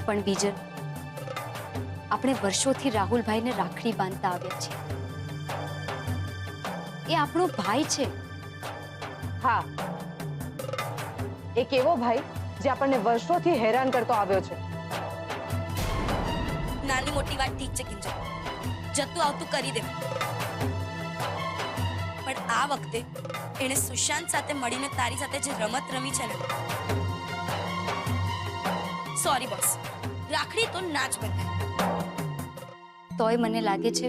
પણ બીજલ, આપણે વર્ષોથી રાહુલભાઈને રાખડી બાંધતા આવ્યા છીએ. એ આપણો ભાઈ છે. હા, એક એવો ભાઈ જે આપણને વર્ષોથી હેરાન કરતો આવ્યો છે. નાની મોટી વાત ઠીક છે કિંજલ, જતું આવતું કરી દે, પણ આ વખતે એણે સુશાંત સાથે મળીને તારી સાથે જે રમત રમી છે ને, સોરી બોસ, રાખડી તો ના જ બંધાય. તોય મને લાગે છે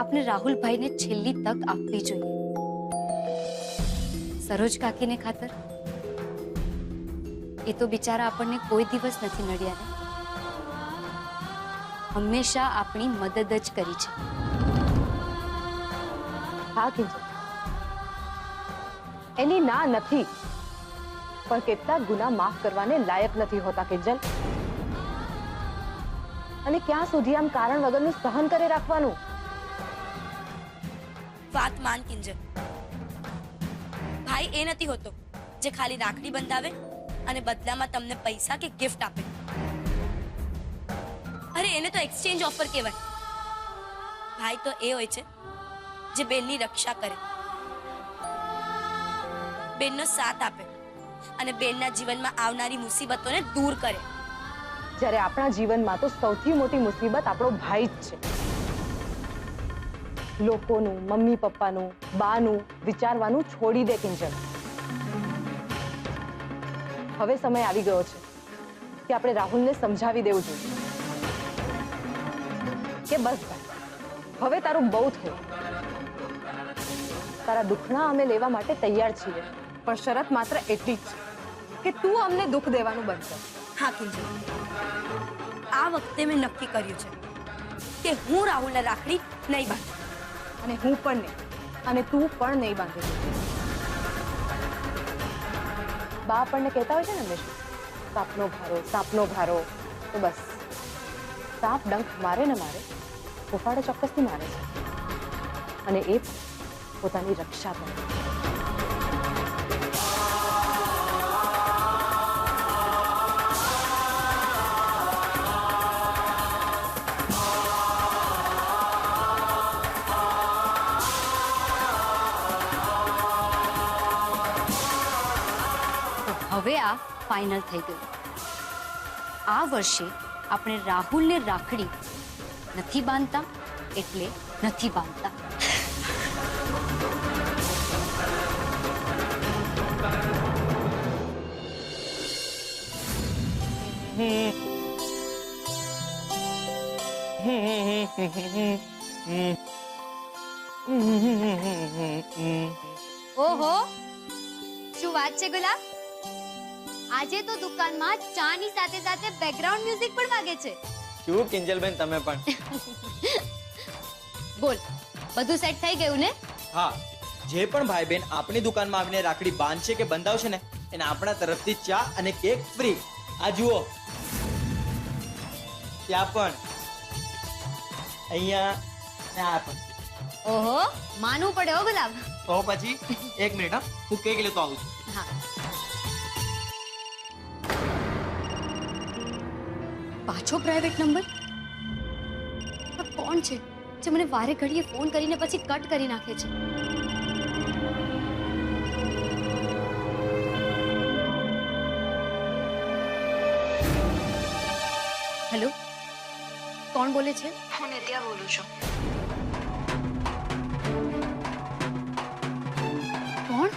આપણે રાહુલભાઈને છેલ્લી તક આપવી જોઈએ. સરોજ કાકીને ખાતર. એ તો બિચારા આપણને કોઈ દિવસ નથી નડ્યા ને, હંમેશા આપણી મદદ જ કરી છે. હા કિંજલ, એની ના નથી, પણ કેટલાક ગુના માફ કરવાને લાયક નથી હોતા કિંજલ. અને ક્યાં સુધી આમ કારણ વગરનું સહન કરે રાખવાનું? વાત માન કિંજલ, ભાઈ એ નથી હોતો જે ખાલી રાખડી બંધાવે અને બદલામાં તમને પૈસા કે ગિફ્ટ આપે. અરે એને તો એક્સચેન્જ ઓફર કહેવાય. ભાઈ તો એ હોય છે જે બેનની રક્ષા કરે, બેનનો સાથ આપે અને બેનના જીવનમાં આવનારી મુસીબતોને દૂર કરે. જ્યારે આપણા જીવનમાં તો સૌથી મોટી મુસીબત આપણો ભાઈ જ છે. લોકોનું, મમ્મી પપ્પાનું, બાનું વિચારવાનું છોડી દે કિંજલ. હવે સમય આવી ગયો છે કે આપણે રાહુલને સમજાવી દેવું જોઈએ કે બસ ભાઈ, હવે તારું બહુ થયું. તારા દુઃખના અમે લેવા માટે તૈયાર છીએ, પણ શરત માત્ર એટલી જ છે કે તું અમને દુઃખ દેવાનું બંધ કર. હા કિંજલ, આ વખતે મેં નક્કી કર્યું છે કે હું રાહુલને રાખડી નહીં બાંધું. અને હું પણ નહીં, અને તું પણ નહીં બાંધે. બા આપણને કહેતા હોય છે ને હંમેશા, સાપનો ભારો, સાપનો ભારો. તો બસ, સાપ ડંખ મારે ને મારે, ફૂફાડો ચોક્કસથી મારે છે, અને એ પોતાની રક્ષા કરે. હવે આ ફાઇનલ થઈ ગયું. આ વર્ષે આપણે રાહુલને રાખડી નથી બાંધતા એટલે નથી બાંધતા. ઓહો, શું વાત છે ગુલાબ? આજે તો દુકાનમાં ચાની સાથે સાથે બેકગ્રાઉન્ડ મ્યુઝિક પણ વાગે છે. શું કિંજલબેન, તમે પણ? બોલ, બધું સેટ થઈ ગયું ને? હા, જે પણ ભાઈ બહેન આપણી દુકાનમાં આવીને રાખડી બાંધશે કે બંધાવશે ને, એને આપણા તરફથી ચા અને કેક ફ્રી. આ જુઓ, ત્યાં પણ, અહીંયા ને આ પણ. ઓહો, માનવું પડે હો ગુલાબ. તો પછી એક મિનિટ, હા, હું કેક લેતો આવું છું. હા, પાછો પ્રાઇવેટ નંબર? આ કોણ છે જે મને વારે ઘડીએ ફોન કરીને પછી કટ કરી નાખે છે? હેલો, કોણ બોલે છે? હું નિત્યા બોલું છું. કોણ?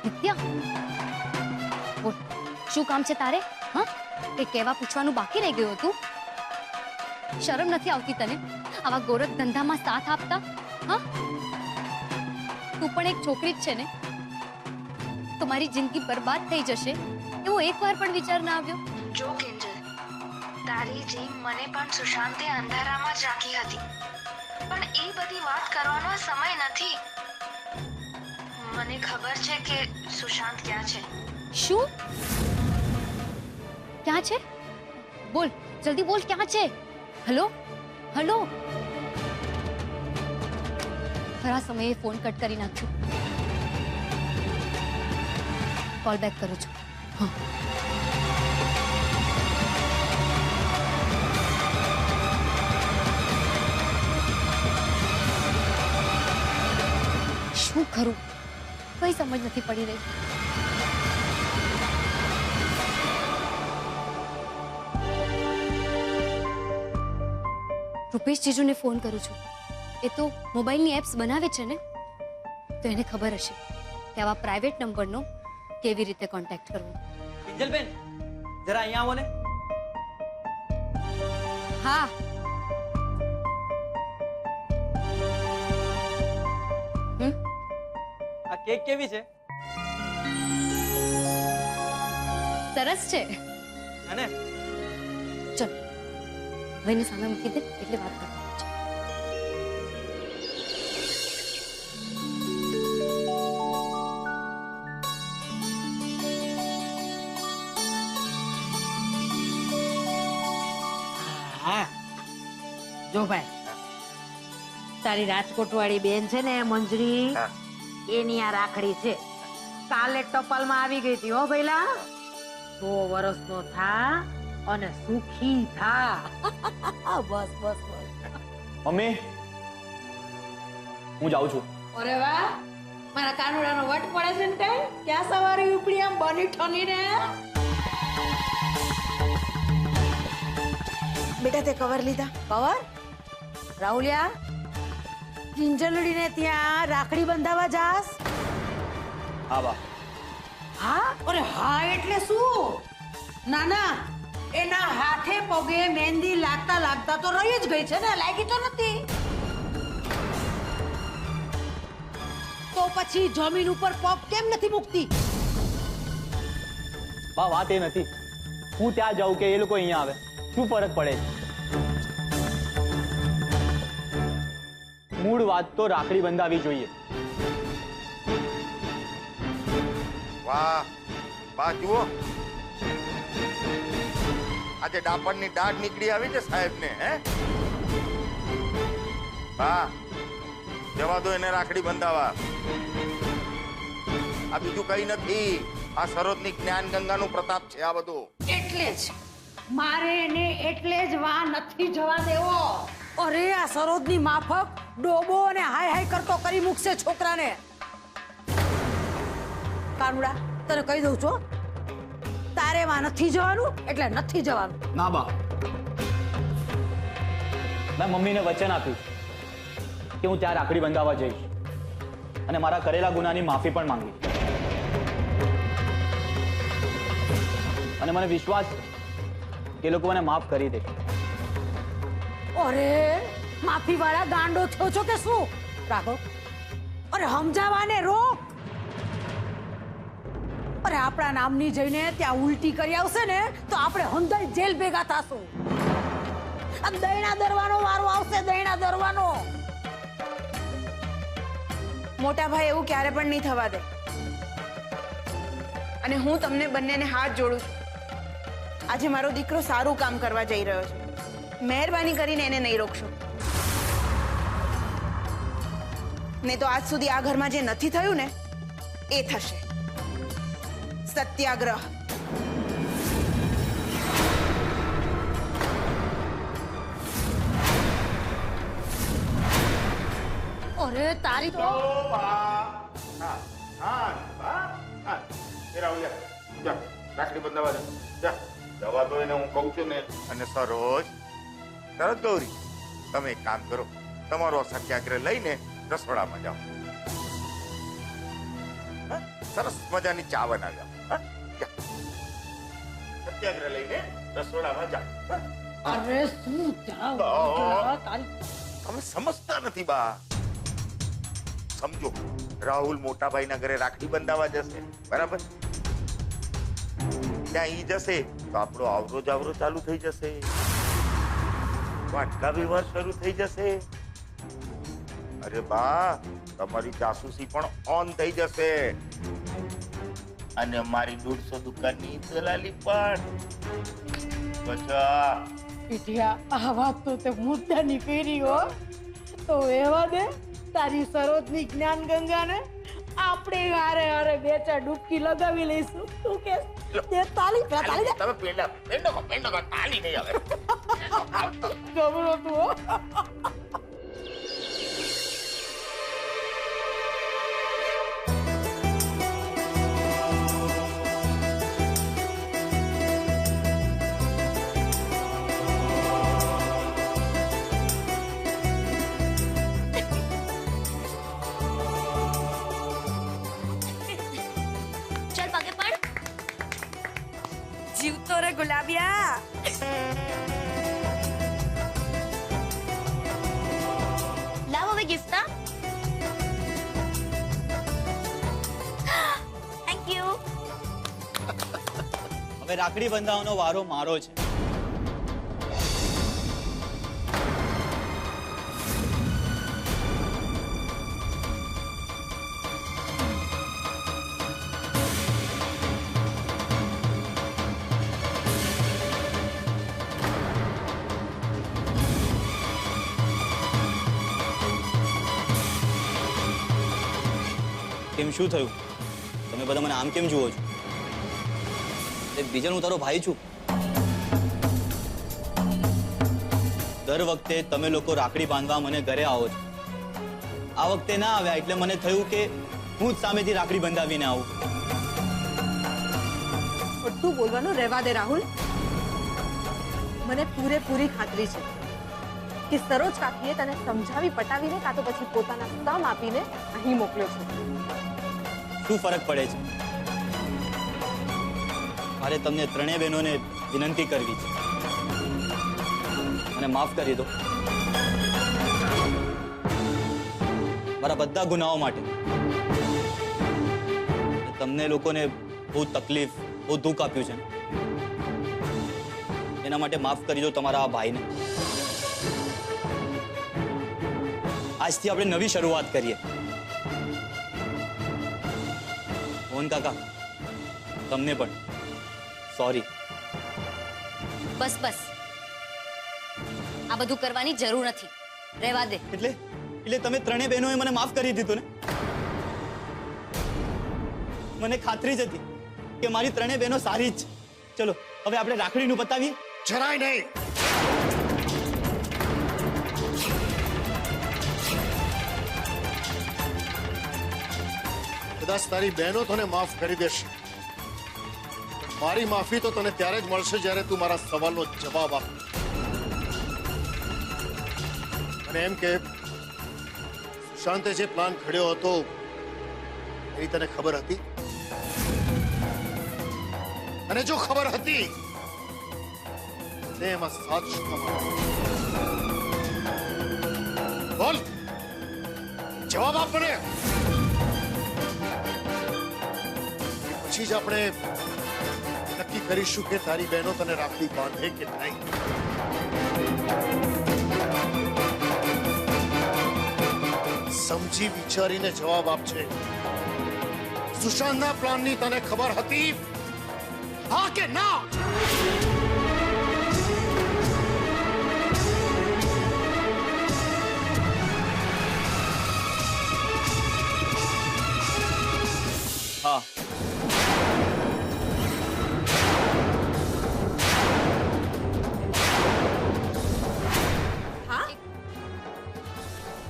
નિત્યા? બોલ, શું કામ છે તારે? હા, એ કહેવા પૂછવાનું બાકી રહી ગયું હતું? શરમ નથી આવતી તને આવા ગોરખ ધંધામાં સાથ આપતા? હા, તું પણ એક છોકરી જ છે ને? તમારી જિંદગી બરબાદ થઈ જશે એવો એકવાર પણ વિચાર ના આવ્યો? જો કિંજલ, તારી જેમ મને પણ સુશાંતે અંધારામાં જ રાખી હતી, પણ એ બધી વાત કરવાનો સમય નથી. મને ખબર છે કે સુશાંત ક્યાં છે. શું? ક્યાં છે? બોલ, જલ્દી બોલ, ક્યાં છે? Hello, hello. ખરા સમયે ફોન કટ કરી નાખ્યો. કોલ બેક કરું છું. હા. શું કરું કઈ સમજ નથી પડી રહી. રૂપેશ જીજુને ફોન કરું છું. એ તો મોબાઈલની એપ્સ બનાવે છે ને, તો એને ખબર હશે કે આવા પ્રાઇવેટ નંબરનો કેવી રીતે કોન્ટેક્ટ કરવો. કિંજલબેન જરા અહીંયા આવો ને. હા, આ કેક કેવી છે? સરસ છે. અને ચલ હવે એની સામે મૂકી દે એટલે વાત કરવાની છે. હા જો ભાઈ, તારી રાજકોટ વાળી બેન છે ને મંજરી, એની આ રાખડી છે. કાલે ટપાલમાં આવી ગઈ હતી હો ભઈલા. 100 વર્ષનો થા અને સુખી થા. બસ બસ બસ. મમ્મી હું જાઉં છું. અરે વાહ, મારા કાનુડાનો વટ પડે છે ને કઈ? ક્યાં સવારે ઉપડી આમ બની ઠનીને? બેટા તે કવર લીધા? કવર? રાહુલિયા, કિંજલડીને ત્યાં રાખડી બંધાવા જાસ? હા બા. હા? અરે હા એટલે શું? ના ના, એના હાથે પગે મહેંદી લાગતા લાગતા તો રહી જ ગઈ છે ને, લાગી તો નથી. તો પછી જમીન ઉપર પગ કેમ નથી મૂકતી? બા વાત એ નથી, હું ત્યાં જાઉં કે એ લોકો અહીંયા આવે, શું ફરક પડે છે? મૂળ વાત તો રાખડી બંધાવી જોઈએ. વાહ બા જુઓ, આજે ડાપણની દાઢ નીકળી આવી છે સાહેબ ને. હે બા જવા દો એને રાખડી બંધાવા. આ બીજું કઈ નથી, આ સરોજની જ્ઞાન ગંગાનું પ્રતાપ છે આ બધું. એટલે જ મારે એને એટલે જ વાં નથી જવા દેવો. અરે આ સરોજની માફક ડોબો અને હાય હાય કરતો કરી મૂકશે છોકરાને. કાનુડા, તને કહી દઉં છું, તારે વાં નથી જવાનું એટલે નથી જવાનું. ના બા, મેં મમ્મીને વચન આપ્યું કે હું ત્યાં રાખડી બંધાવવા જઈશ અને મારા કરેલા ગુનાની માફી પણ માંગી. અને મને વિશ્વાસ છે કે એ લોકો મને માફ કરી દે. અરે માફી વાળા ગાંડો થયો છો કે શું? રાઘવ, અરે સમજાવાને રોક. અરે આપણા નામની જઈને ત્યાં ઉલટી કરી આવશે ને તો આપણે હંધાઈ જેલ ભેગા થાશું. આ દૈણા દરવાનો વારો આવશે, દૈણા દરવાનો. મોટા ભાઈ એવું ક્યારે પણ નહીં થવા દે. અને હું તમને બંનેને હાથ જોડું છું. આજે મારો દીકરો સારું કામ કરવા જઈ રહ્યો છે. મહેરબાની કરીને એને નહીં રોકશો. નહીં તો આજ સુધી આ ઘરમાં જે નથી થયું ને એ થશે. સત્યાગ્રહ. અરે તારી તો રાખડી બંધાવા જા. જવા દો એને, હું કહું છું ને. અને સરોજ, તરત ગૌરી, તમે એક કામ કરો, તમારો સત્યાગ્રહ લઈને રસોડામાં જાઓ. સરસ મજાની ચા બનાવ્યા. સત્યાગ્રહ લઈને રસોડામાં જાઓ. અરે શું જાવ તારી. તમે સમજતા નથી બા. સમજો, રાહુલ મોટાભાઈના ઘરે રાખડી બંધાવા જશે, બરાબર? ત્યાં ઈ જશે તો આપણો આવરો જાવરો ચાલુ થઈ જશે, વાટકા વ્યવહાર શરૂ થઈ જશે. અરે બા, તમારી જાસૂસી પણ ઓન થઈ જશે અને મારી 150 દુકાનની દલાલી પણ. બચા પીઠિયા, આ વાત તો તે મુદ્દાની કરી હો. તો એવા દે તારી સરોજની જ્ઞાન ગંગાને આપણે હારે હારે 2-4 ડૂબકી લગાવી લઈશું. તું કે તે તાલી તાલી તમે પેંડો તાલી નહીં આવે. ગમરો તું. હો. ગુલાબિયા. લાવ હવે ગિફ્ટ. Thank you. હવે રાખડી બંધાવવાનો વારો મારો છે. કેમ શું થયું? તમે બધા મને આમ કેમ જુઓ છો? બીજન હું તારો ભાઈ છું. દર વખતે તમે લોકો રાખડી બાંધવા મને ઘરે આવો છો. આ વખતે ના આવ્યા એટલે મને થયું કે હું જ સામેથી રાખડી બંધાવીને આવું. ખોટું બોલવાનું રહેવા દે રાહુલ. મને પૂરેપૂરી ખાતરી છે કે સરોજ કાકીએ તને સમજાવી પટાવીને કાં તો પછી પોતાના સમ આપીને અહીં મોકલ્યો છે. શું ફરક પડે છે? મારે તમને ત્રણેય બહેનોને વિનંતી કરવી છે. મને માફ કરી દો મારા બધા ગુનાઓ માટે. તમને લોકોને બહુ તકલીફ, બહુ દુઃખ આપ્યું છે. એના માટે માફ કરી દો તમારા આ ભાઈને. આજથી આપણે નવી શરૂઆત કરીએ. મોહન કાકા, તમને પણ સોરી. બસ બસ, આ બધું કરવાની જરૂર નથી, રહેવા દે. એટલે તમે ત્રણેય બહેનોએ મને માફ કરી દીધું ને? મને ખાતરી જ હતી કે મારી ત્રણેય બહેનો સારી જ છે. ચલો હવે આપણે રાખડીનું બતાવીએ. જરાય નહીં. કદાચ તારી બહેનો તને માફ કરી દેશે, મારી માફી તો તને ત્યારે જ મળશે જ્યારે તું મારા સવાલનો જવાબ આપ. અને એમ કે સુશાંતે જે પ્લાન ઘડ્યો હતો એની તને ખબર હતી? અને જો ખબર હતી તે એમાં સાથ શું કામ આપ્યો? બોલ, જવાબ આપ મને. પછી જ આપણે નક્કી કરીશું કે તારી બહેનો તને રાખડી બાંધે કે નહીં. સમજી વિચારીને જવાબ આપજે. સુશાંતના પ્લાનની તને ખબર હતી? હા કે ના? હા.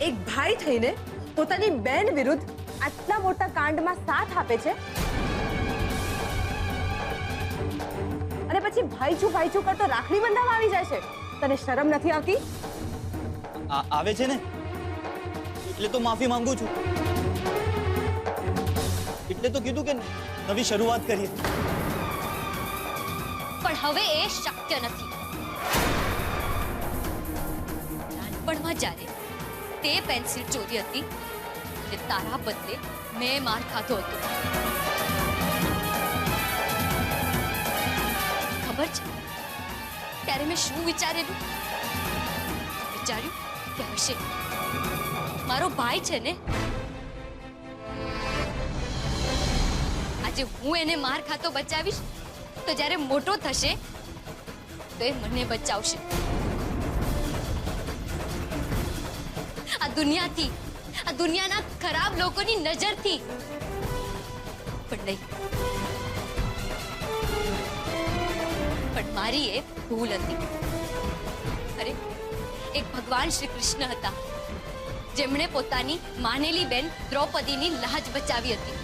એક ભાઈ થઈને પોતાની બેન વિરુદ્ધ આટલા મોટા કાંડમાં સાથ આપે છે અને પછી ભાઈ છું કરતો રાખડી બંધાવવા આવી જાય છે. તને શરમ નથી આવતી? આવે છે ને એટલે તો માફી માંગુ છું. એટલે તો કીધું કે નવી શરૂઆત કરીએ. પણ હવે એ શક્ય નથી. નાનપણમાં જ્યારે તે પેન્સિલ ચોરી હતી તે તારા બદલે મેં માર ખાધો હતો. ખબર છે ત્યારે મેં શું વિચાર્યું કે હશે મારો ભાઈ છે ને, આજે હું એને માર ખાતો બચાવીશ તો જ્યારે મોટો થશે તો એ મને બચાવશે. આ દુનિયાથી, આ દુનિયાના ખરાબ લોકોની નજરથી. પણ નહીં, પણ મારી એ ભૂલ હતી. અરે, એક ભગવાન શ્રી કૃષ્ણ હતા જેમણે પોતાની માનેલી બેન દ્રૌપદીની લાજ બચાવી હતી.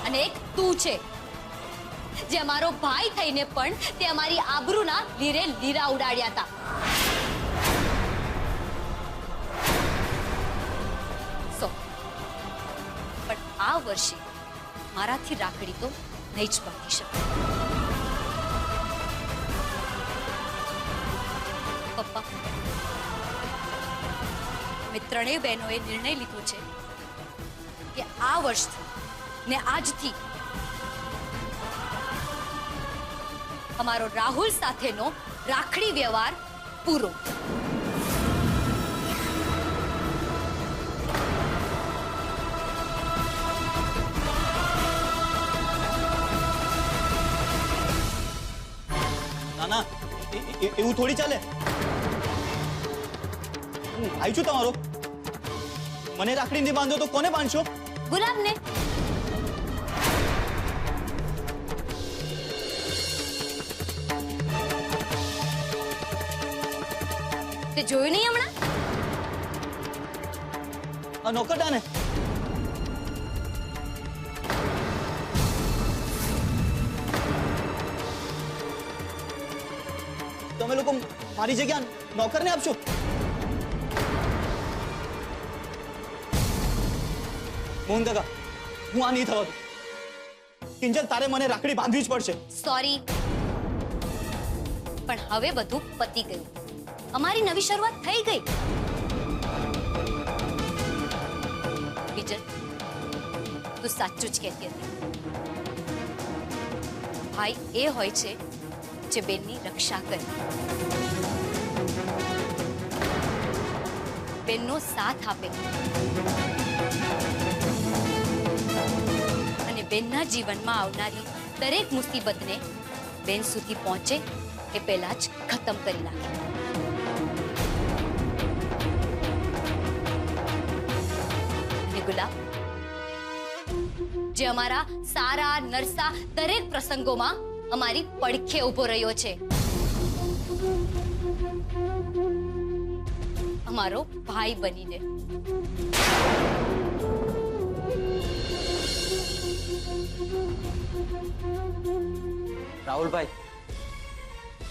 અને એક તું છે જે અમારો ભાઈ થઈને પણ તે અમારી આબરૂના લીરે લીરા ઉડાડ્યા હતા. વર્ષે મારાથી રાખડી તો નહીં જ બાંધી શકે. પપ્પા, અમે ત્રણેય બહેનોએ નિર્ણય લીધો છે કે આ વર્ષથી ને આજથી અમારો રાહુલ સાથેનો રાખડી વ્યવહાર પૂરો. ના ના, એવું થોડી ચાલે. હું ભાઈ છું તમારો. મને રાખડી નહીં બાંધો તો કોને બાંધશો? ગુલાબને. તે જોયું નહીં હમણાં? આ નોકરદાને. તમે લોકો મારી જગ્યા નોકરને આપશો? મોહન કાકા, હું આ નહીં થવા દઉં. કિંજલ, તારે મને રાખડી બાંધવી જ પડશે. સોરી, પણ હવે બધું પતી ગયું. અમારી નવી શરૂઆત થઈ ગઈ. કિંજલ, તું સાચું જ કહેતી હતી. ભાઈ એ હોય છે જે બેનની રક્ષા કરે, બેનનો સાથ આપે અને બેનના જીવનમાં આવનારી દરેક મુસીબતને બેન સુધી પહોંચે એ પહેલા જ ખતમ કરી નાખે. અને ગુલાબ, જે અમારા સારા નરસા દરેક પ્રસંગોમાં અમારી પડખે ઉભો રહ્યો છે, અમારો ભાઈ બનીને. રાહુલભાઈ,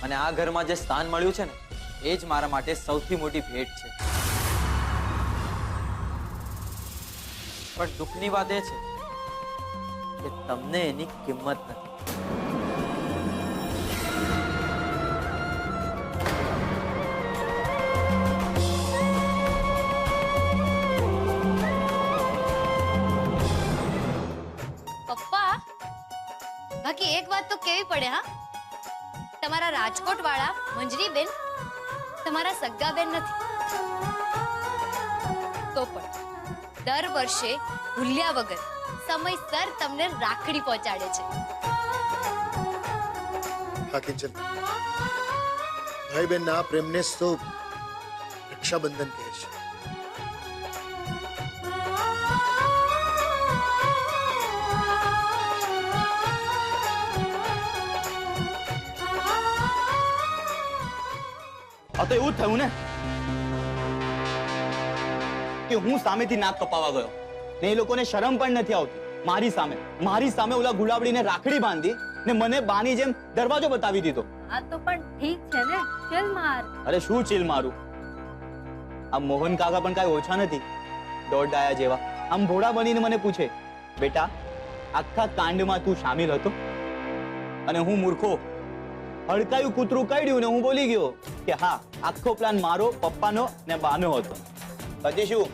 અને આ ઘરમાં જે સ્થાન મળ્યું છે ને, એ જ મારા માટે સૌથી મોટી ભેટ છે. પણ દુઃખની વાત એ છે કે તમને એની કિંમત નથી. પપ્પા, બાકી એક વાત તો કેવી પડે. હા, તમારા રાજકોટ વાળા મંજરી બેન તમારા સગા બેન નથી, તો પણ દર વર્ષે ભૂલ્યા વગર સમયસર તમને રાખડી પહોંચાડે છે. હા કિંજલ, ભાઈ બહેન ના પ્રેમને જ તો રક્ષાબંધન કહે છે. આ તો એવું જ થયું ને કે હું સામેથી નાક કપાવા ગયો ને એ લોકોને શરમ પણ નથી આવતી. મારી સામે ઓલા ગુલાબડીને રાખડી બાંધી ને મને બાની જેમ દરવાજો બતાવી દીધો. આ તો પણ ઠીક છે ને, ચલ માર. અરે શું ચીલ મારું? આ મોહન કાકા પણ કાંઈ ઓછા નથી, દોઢ ડાયા જેવા. આમ ભોળા બનીને મને પૂછે, બેટા આખા કાંડમાં તું સામેલ હતો? અને હું મૂર્ખો હડકાયું કૂતરું કાઢ્યું ને હું બોલી ગયો કે હા, આખો પ્લાન મારો, પપ્પાનો ને બાનો હતો. પછી શું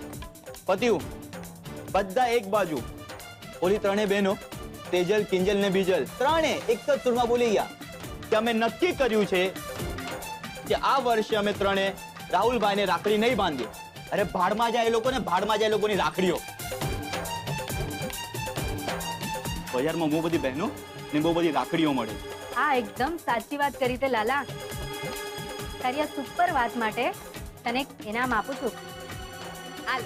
પત્યું? બધા એક બાજુ. ઓલી ત્રણે બહેનો તેજલ, કિંજલ ને બીજલ ત્રણે એક જ સુરમાં બોલી ગયા કે અમે નક્કી કર્યું છે કે આ વર્ષે અમે ત્રણે રાહુલભાઈને રાખડી નહીં બાંધી. અરે ભાડમાં જાય એ લોકોને, ભાડમાં જાય એ લોકોની રાખડીઓ. બજારમાં બહુ બધી બહેનો ને બહુ બધી રાખડીઓ મળે. હા, એકદમ સાચી વાત કરી તે લાલા. તારી આ સુપર વાત માટે તને એક ઇનામ આપું છું. હાલ.